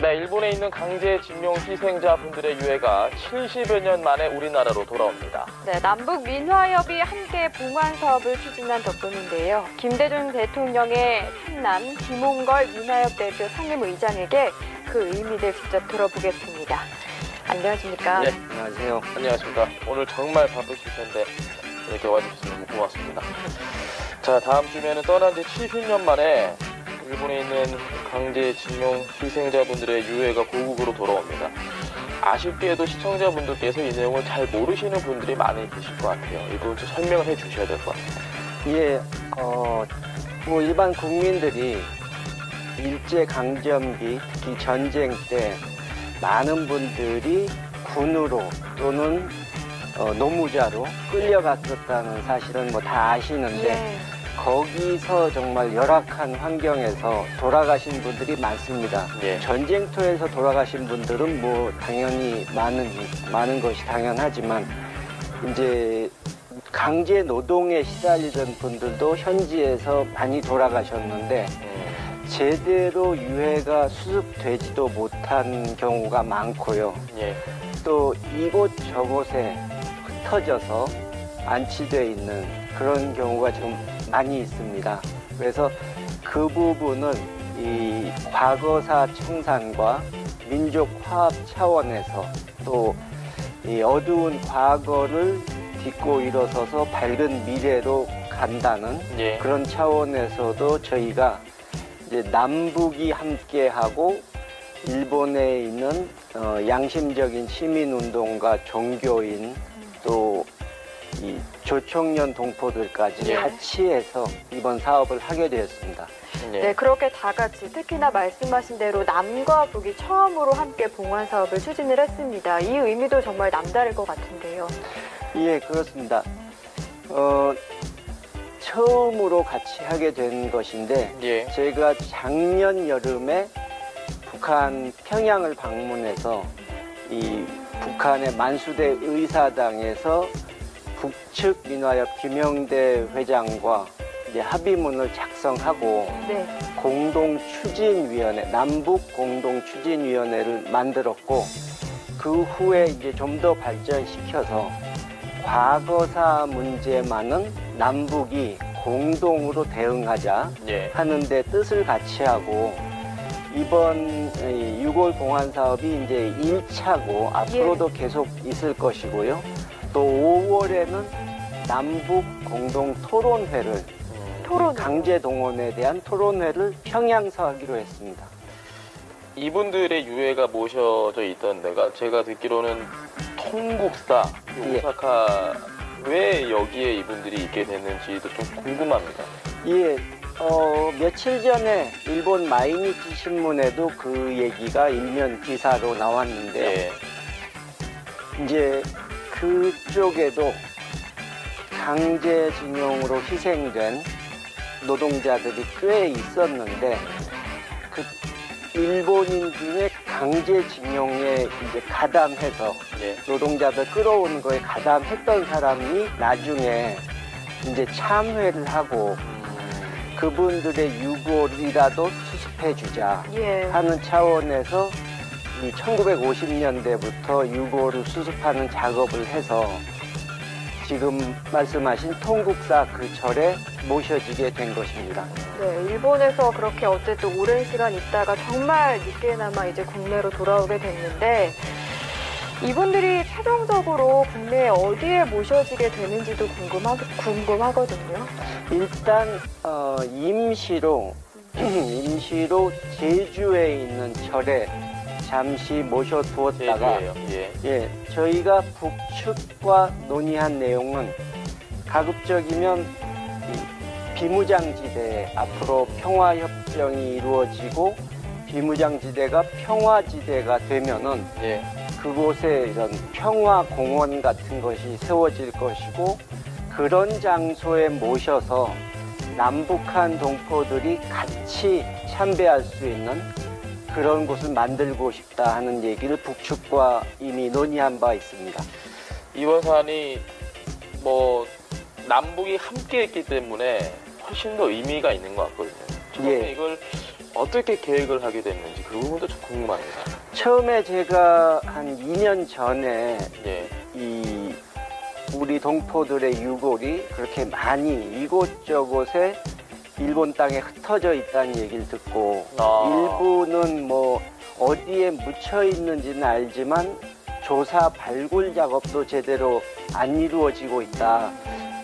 네, 일본에 있는 강제징용 희생자분들의 유해가 70여 년 만에 우리나라로 돌아옵니다. 네, 남북 민화협이 함께 봉환 사업을 추진한 덕분인데요. 김대중 대통령의 삼남 김홍걸 민화협 대표 상임의장에게 그 의미를 직접 들어보겠습니다. 안녕하십니까? 네, 안녕하세요. 안녕하십니까. 오늘 정말 바쁘실 텐데 이렇게 와주셔서 너무 고맙습니다. 자, 다음 주면은 떠난 지 70년 만에 일본에 있는 강제징용 희생자분들의 유해가 고국으로 돌아옵니다. 아쉽게도 시청자분들께서 이 내용을 잘 모르시는 분들이 많이 계실 것 같아요. 이거 좀 설명을 해 주셔야 될 것 같습니다. 예, 뭐 일반 국민들이 일제강점기, 특히 전쟁 때 많은 분들이 군으로 또는 노무자로 끌려갔었다는 사실은 뭐 다 아시는데 예. 거기서 정말 열악한 환경에서 돌아가신 분들이 많습니다. 예. 전쟁터에서 돌아가신 분들은 뭐 당연히 많은 것이 당연하지만 이제 강제 노동에 시달리던 분들도 현지에서 많이 돌아가셨는데 제대로 유해가 수습되지도 못한 경우가 많고요. 예. 또 이곳저곳에 흩어져서 안치되어 있는 그런 경우가 좀 많이 있습니다. 그래서 그 부분은 이 과거사 청산과 민족 화합 차원에서 또 이 어두운 과거를 딛고 일어서서 밝은 미래로 간다는 예. 그런 차원에서도 저희가 이제 남북이 함께하고 일본에 있는 양심적인 시민운동가 종교인 또 이 조총련 동포들까지 예. 같이 해서 이번 사업을 하게 되었습니다. 예. 네, 그렇게 다 같이 특히나 말씀하신 대로 남과 북이 처음으로 함께 봉환 사업을 추진을 했습니다. 이 의미도 정말 남다를 것 같은데요. 예, 그렇습니다. 처음으로 같이 하게 된 것인데 예. 제가 작년 여름에 북한 평양을 방문해서 이 북한의 만수대 의사당에서 북측 민화협 김영대 회장과 이제 합의문을 작성하고 네. 공동추진위원회, 남북 공동추진위원회를 만들었고 그 후에 이제 좀 더 발전시켜서 과거사 문제만은 남북이 공동으로 대응하자 예. 하는데 뜻을 같이 하고 이번 6월 봉환 사업이 이제 1차고 앞으로도 계속 있을 것이고요. 또 5월에는 남북 공동 토론회를 토론. 강제 동원에 대한 토론회를 평양서 하기로 했습니다. 이분들의 유해가 모셔져 있던 데가 제가 듣기로는 통국사 예. 오사카 왜 여기에 이분들이 있게 됐는지도 좀 궁금합니다. 예, 며칠 전에 일본 마이니치 신문에도 그 얘기가 일면 기사로 나왔는데요. 예. 이제 그쪽에도 강제징용으로 희생된 노동자들이 꽤 있었는데 그 일본인 중에 강제징용에 이제 가담해서 예. 노동자들 끌어오는 거에 가담했던 사람이 나중에 이제 참회를 하고 그분들의 유골이라도 수습해주자 예. 하는 차원에서 이 1950년대부터 유골을 수습하는 작업을 해서 지금 말씀하신 통국사 그 절에 모셔지게 된 것입니다. 네, 일본에서 그렇게 어쨌든 오랜 시간 있다가 정말 늦게나마 이제 국내로 돌아오게 됐는데 이분들이 최종적으로 국내에 어디에 모셔지게 되는지도 궁금하거든요. 일단 임시로 제주에 있는 절에 잠시 모셔두었다가 제주예요. 예. 예, 저희가 북측과 논의한 내용은 가급적이면 이 비무장지대에 앞으로 평화협정이 이루어지고 비무장지대가 평화지대가 되면은 예. 그곳에 이런 평화공원 같은 것이 세워질 것이고 그런 장소에 모셔서 남북한 동포들이 같이 참배할 수 있는 그런 곳을 만들고 싶다 하는 얘기를 북측과 이미 논의한 바 있습니다. 이번 사안이 뭐 남북이 함께 했기 때문에 훨씬 더 의미가 있는 것 같거든요. 처음에 예. 이걸 어떻게 계획을 하게 됐는지 그 부분도 좀 궁금합니다. 처음에 제가 한 2년 전에 예. 이 우리 동포들의 유골이 그렇게 많이 이곳저곳에 일본 땅에 흩어져 있다는 얘기를 듣고 일부는 뭐 어디에 묻혀 있는지는 알지만 조사 발굴 작업도 제대로 안 이루어지고 있다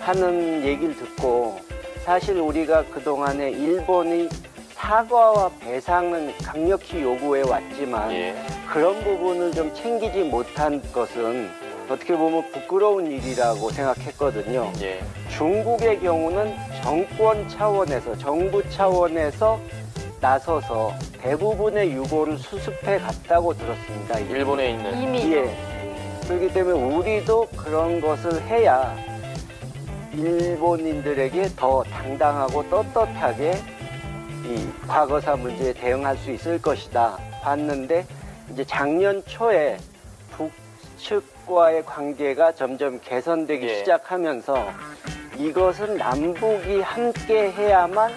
하는 얘기를 듣고 사실 우리가 그동안에 일본이 사과와 배상은 강력히 요구해 왔지만 예. 그런 부분을 좀 챙기지 못한 것은 어떻게 보면 부끄러운 일이라고 생각했거든요. 예. 중국의 경우는 정권 차원에서 정부 차원에서 나서서 대부분의 유골을 수습해 갔다고 들었습니다. 일본에 있는 이미. 예. 그렇기 때문에 우리도 그런 것을 해야 일본인들에게 더 당당하고 떳떳하게 이 과거사 문제에 대응할 수 있을 것이다 봤는데 이제 작년 초에 북측과의 관계가 점점 개선되기 예. 시작하면서 이것은 남북이 함께 해야만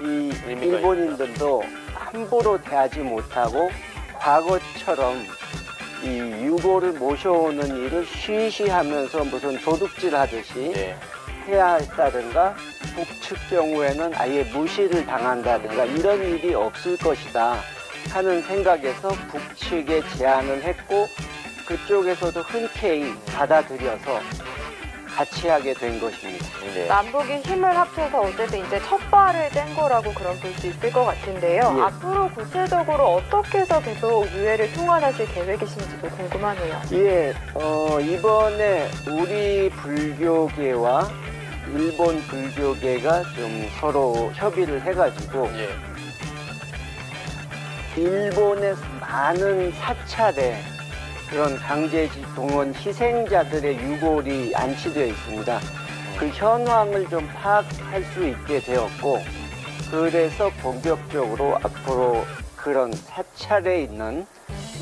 이 의미가 일본인들도 함부로 대하지 못하고 과거처럼 이 유골을 모셔오는 일을 쉬쉬하면서 무슨 도둑질 하듯이 예. 해야 했다든가 북측 경우에는 아예 무시를 당한다든가 이런 일이 없을 것이다 하는 생각에서 북측에 제안을 했고 그쪽에서도 흔쾌히 받아들여서 같이 하게 된 것입니다. 예. 남북이 힘을 합쳐서 어쨌든 이제 첫 발을 뗀 거라고 그럼 볼 수 있을 것 같은데요. 예. 앞으로 구체적으로 어떻게 해서 계속 유해를 통원하실 계획이신지도 궁금하네요. 예, 이번에 우리 불교계와 일본 불교계가 좀 서로 협의를 해가지고 예. 일본의 많은 사찰에 그런 강제동원 희생자들의 유골이 안치되어 있습니다. 그 현황을 좀 파악할 수 있게 되었고 그래서 본격적으로 앞으로 그런 사찰에 있는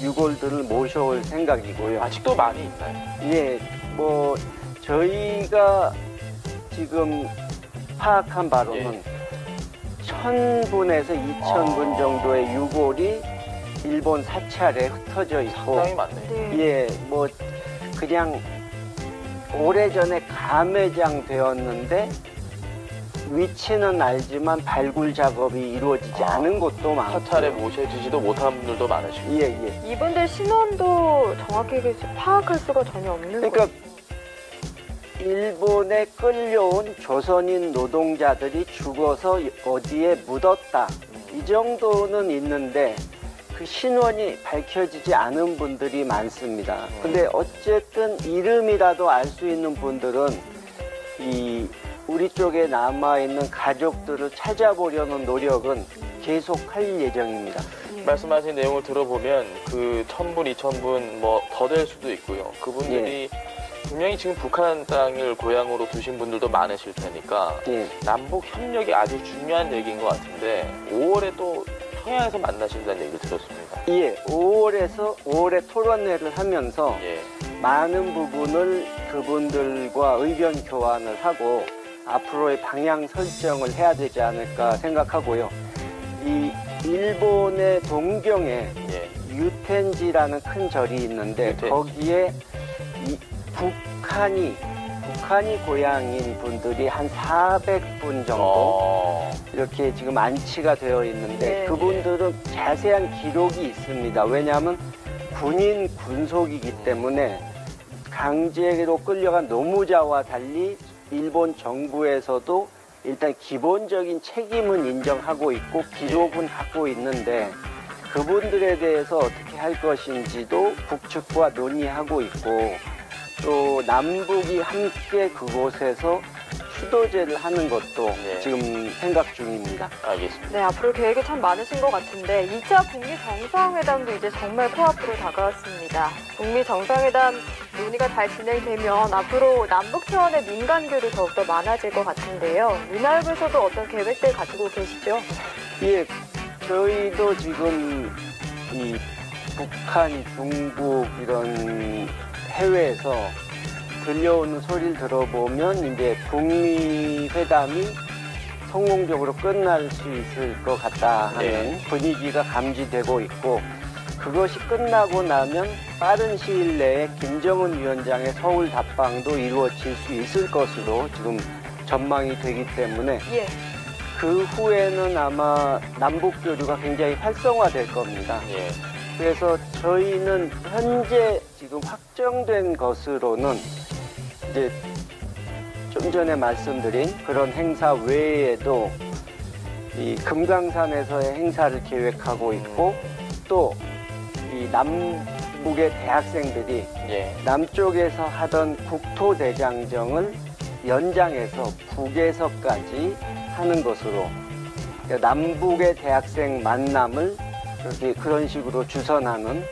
유골들을 모셔올 생각이고요. 아직도 많이 있나요? 예, 뭐 저희가 지금 파악한 바로는 1000분에서 2000분 정도의 유골이 일본 사찰에 흩어져 있고 상당히 많네. 네. 예, 뭐 그냥 오래전에 감회장 되었는데 위치는 알지만 발굴 작업이 이루어지지 않은 곳도 많고 사찰에 모셔지지도 못한 분들도 많으시고. 예, 예. 이분들 신원도 정확히 파악할 수가 전혀 없는 그러니까 거죠. 일본에 끌려온 조선인 노동자들이 죽어서 어디에 묻었다. 이 정도는 있는데 그 신원이 밝혀지지 않은 분들이 많습니다. 근데 어쨌든 이름이라도 알 수 있는 분들은 이 우리 쪽에 남아있는 가족들을 찾아보려는 노력은 계속 할 예정입니다. 말씀하신 내용을 들어보면 그 1000분, 2000분 뭐 더 될 수도 있고요. 그분들이 분명히 지금 북한 땅을 고향으로 두신 분들도 많으실 테니까 예. 남북 협력이 아주 중요한 얘기인 것 같은데 5월에 또 평양에서 만나신다는 얘기를 들었습니다. 예, 5월에 토론회를 하면서 예. 많은 부분을 그분들과 의견 교환을 하고 앞으로의 방향 설정을 해야 되지 않을까 생각하고요. 이 일본의 동경에 예. 유텐지라는 큰 절이 있는데 유텐지. 거기에 이 북한이 고향인 분들이 한 400분 정도 이렇게 지금 안치가 되어 있는데 네. 그분들은 자세한 기록이 있습니다. 왜냐하면 군인 군속이기 때문에 강제로 끌려간 노무자와 달리 일본 정부에서도 일단 기본적인 책임은 인정하고 있고 기록은 갖고 있는데 그분들에 대해서 어떻게 할 것인지도 북측과 논의하고 있고 또 남북이 함께 그곳에서 추도제를 하는 것도 예. 지금 생각 중입니다. 알겠습니다. 네, 앞으로 계획이 참 많으신 것 같은데 2차 북미 정상회담도 이제 정말 코앞으로 다가왔습니다. 북미 정상회담 논의가 잘 진행되면 앞으로 남북 차원의 민간교류 더욱더 많아질 것 같은데요. 윤활부에서도 어떤 계획들 가지고 계시죠? 예, 저희도 지금 이 북한, 중국 이런 해외에서 들려오는 소리를 들어보면 이제 북미 회담이 성공적으로 끝날 수 있을 것 같다 하는 네. 분위기가 감지되고 있고, 그것이 끝나고 나면 빠른 시일 내에 김정은 위원장의 서울 답방도 이루어질 수 있을 것으로 지금 전망이 되기 때문에 예. 그 후에는 아마 남북 교류가 굉장히 활성화될 겁니다. 예. 그래서 저희는 현재 지금 확정된 것으로는 이제 좀 전에 말씀드린 그런 행사 외에도 이 금강산에서의 행사를 계획하고 있고, 또 이 남북의 대학생들이 예. 남쪽에서 하던 국토대장정을 연장해서 북에서까지 하는 것으로, 그러니까 남북의 대학생 만남을 그렇게 그런 식으로 주선하는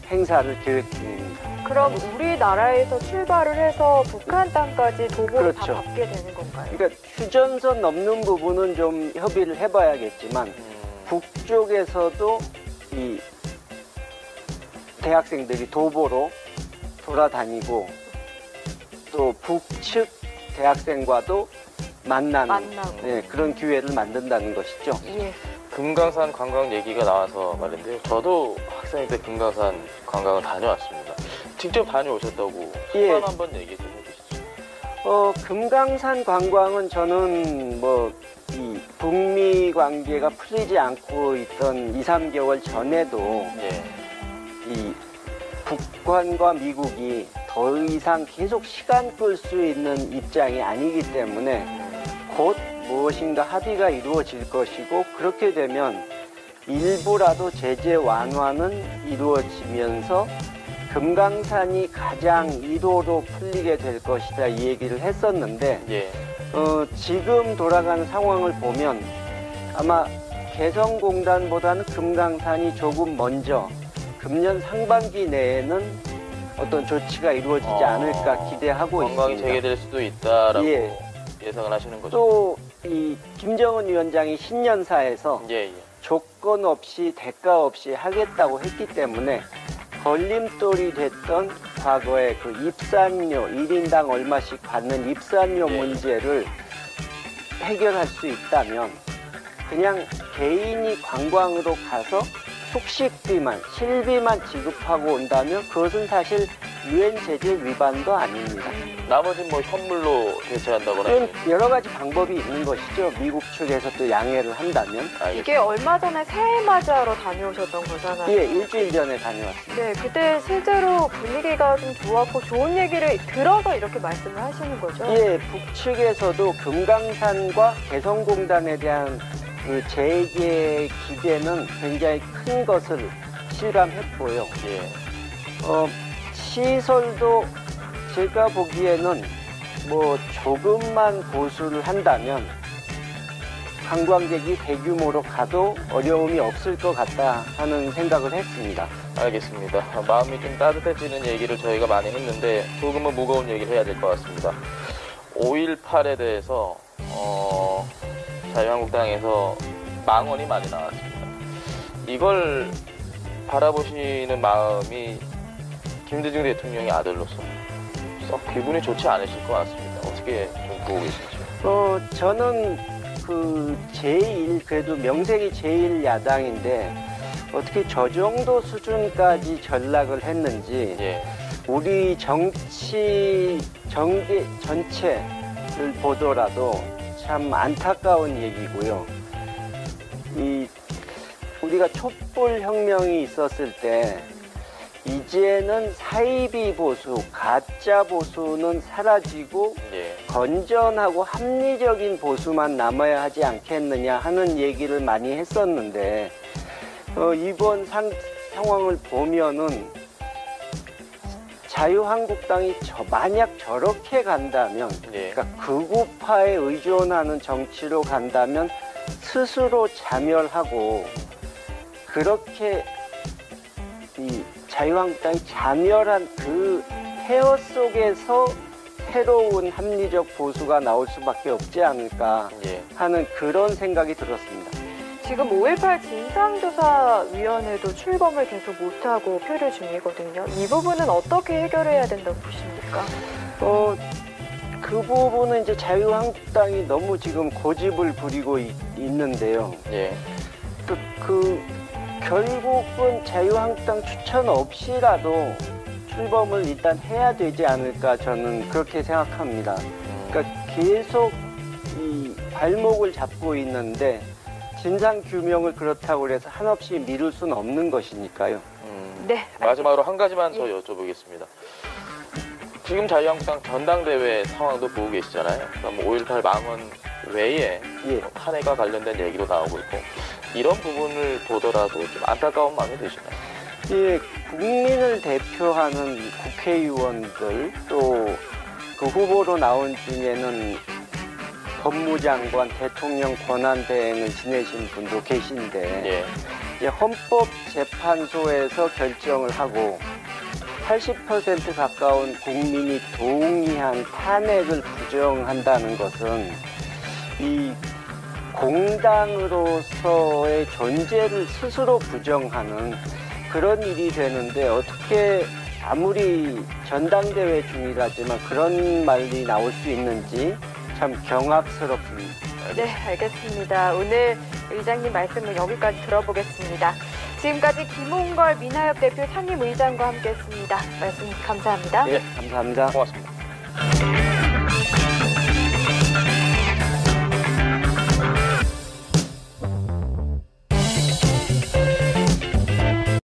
행사를 계획 중입니다. 그럼 우리나라에서 출발을 해서 북한 땅까지 도보를 그렇죠. 다 밟게 되는 건가요? 그러니까 휴전선 넘는 부분은 좀 협의를 해봐야겠지만 북쪽에서도 이 대학생들이 도보로 돌아다니고, 또 북측 대학생과도 만나는 네, 그런 기회를 만든다는 것이죠. 예. 금강산 관광 얘기가 나와서 말인데요. 저도 학생 때 금강산 관광을 다녀왔습니다. 직접 다녀오셨다고 예. 소감 한번 얘기 좀 해주시죠. 금강산 관광은 저는 이 북미 관계가 풀리지 않고 있던 2, 3개월 전에도 예. 이 북한과 미국이 더 이상 계속 시간 끌 수 있는 입장이 아니기 때문에 곧 무엇인가 합의가 이루어질 것이고, 그렇게 되면 일부라도 제재 완화는 이루어지면서 금강산이 가장 1호로 풀리게 될 것이다, 이 얘기를 했었는데 예. 지금 돌아가는 상황을 보면 아마 개성공단보다는 금강산이 조금 먼저 금년 상반기 내에는 어떤 조치가 이루어지지 않을까 기대하고 관광이 있습니다. 재개될 수도 있다라고 예. 예상을 하시는 거죠. 또 이 김정은 위원장이 신년사에서 예, 예. 조건 없이 대가 없이 하겠다고 했기 때문에 걸림돌이 됐던 과거의 그 입산료, 1인당 얼마씩 받는 입산료 예. 문제를 해결할 수 있다면 그냥 개인이 관광으로 가서 숙식비만, 실비만 지급하고 온다면 그것은 사실 유엔 제재 위반도 아닙니다. 나머지는 뭐 현물로 대체한다거나. 그런 여러 가지 방법이 있는 것이죠. 미국 측에서 또 양해를 한다면. 이게 얼마 전에 새해 맞이하러 다녀오셨던 거잖아요. 예, 일주일 전에 다녀왔습니다. 네, 그때 실제로 분위기가 좀 좋았고 좋은 얘기를 들어서 이렇게 말씀을 하시는 거죠? 예, 북측에서도 금강산과 개성공단에 대한 그 재개의 기대는 굉장히 큰 것을 실감했고요. 예. 시설도 제가 보기에는 뭐 조금만 보수를 한다면 관광객이 대규모로 가도 어려움이 없을 것 같다 하는 생각을 했습니다. 알겠습니다. 마음이 좀 따뜻해지는 얘기를 저희가 많이 했는데 조금은 무거운 얘기를 해야 될 것 같습니다. 5.18에 대해서 자유한국당에서 망언이 많이 나왔습니다. 이걸 바라보시는 마음이 김대중 대통령의 아들로서 썩 기분이 좋지 않으실 것 같습니다. 어떻게 좀 보고 계신지. 저는 그래도 명색이 제1야당인데 어떻게 저 정도 수준까지 전락을 했는지 예. 우리 정치 전개 전체를 보더라도 참 안타까운 얘기고요. 우리가 촛불 혁명이 있었을 때 이제는 사이비 보수, 가짜 보수는 사라지고 예. 건전하고 합리적인 보수만 남아야 하지 않겠느냐 하는 얘기를 많이 했었는데 이번 상황을 보면은 자유한국당이 만약 저렇게 간다면, 예. 그러니까 극우파에 의존하는 정치로 간다면 스스로 자멸하고, 그렇게 이 자유한국당이 자멸한 그 폐허 속에서 새로운 합리적 보수가 나올 수밖에 없지 않을까 예. 하는 그런 생각이 들었습니다. 지금 5.18 진상조사위원회도 출범을 계속 못하고 표류 중이거든요. 이 부분은 어떻게 해결해야 된다고 보십니까? 그 부분은 이제 자유한국당이 너무 지금 고집을 부리고 있는데요. 예. 결국은 자유한국당 추천 없이라도 출범을 일단 해야 되지 않을까 저는 그렇게 생각합니다. 그러니까 계속 이 발목을 잡고 있는데 진상 규명을 그렇다고 해서 한없이 미룰 수는 없는 것이니까요. 네. 마지막으로 한 가지만 더 예. 여쭤보겠습니다. 지금 자유한국당 전당대회 상황도 보고 계시잖아요. 그러니까 5.18 망언 외에 예. 탄핵과 관련된 얘기도 나오고 있고 이런 부분을 보더라도 좀 안타까운 마음이 드시나요? 예, 국민을 대표하는 국회의원들 또 그 후보로 나온 중에는 법무장관, 대통령 권한대행을 지내신 분도 계신데 예. 이제 헌법재판소에서 결정을 하고 80% 가까운 국민이 동의한 탄핵을 부정한다는 것은 이 공당으로서의 존재를 스스로 부정하는 그런 일이 되는데 어떻게 아무리 전당대회 중이라지만 그런 말이 나올 수 있는지 참 경악스럽습니다. 네, 알겠습니다. 오늘 의장님 말씀은 여기까지 들어보겠습니다. 지금까지 김홍걸 민하협 대표 상임의장과 함께했습니다. 말씀 감사합니다. 예. 감사합니다. 고맙습니다.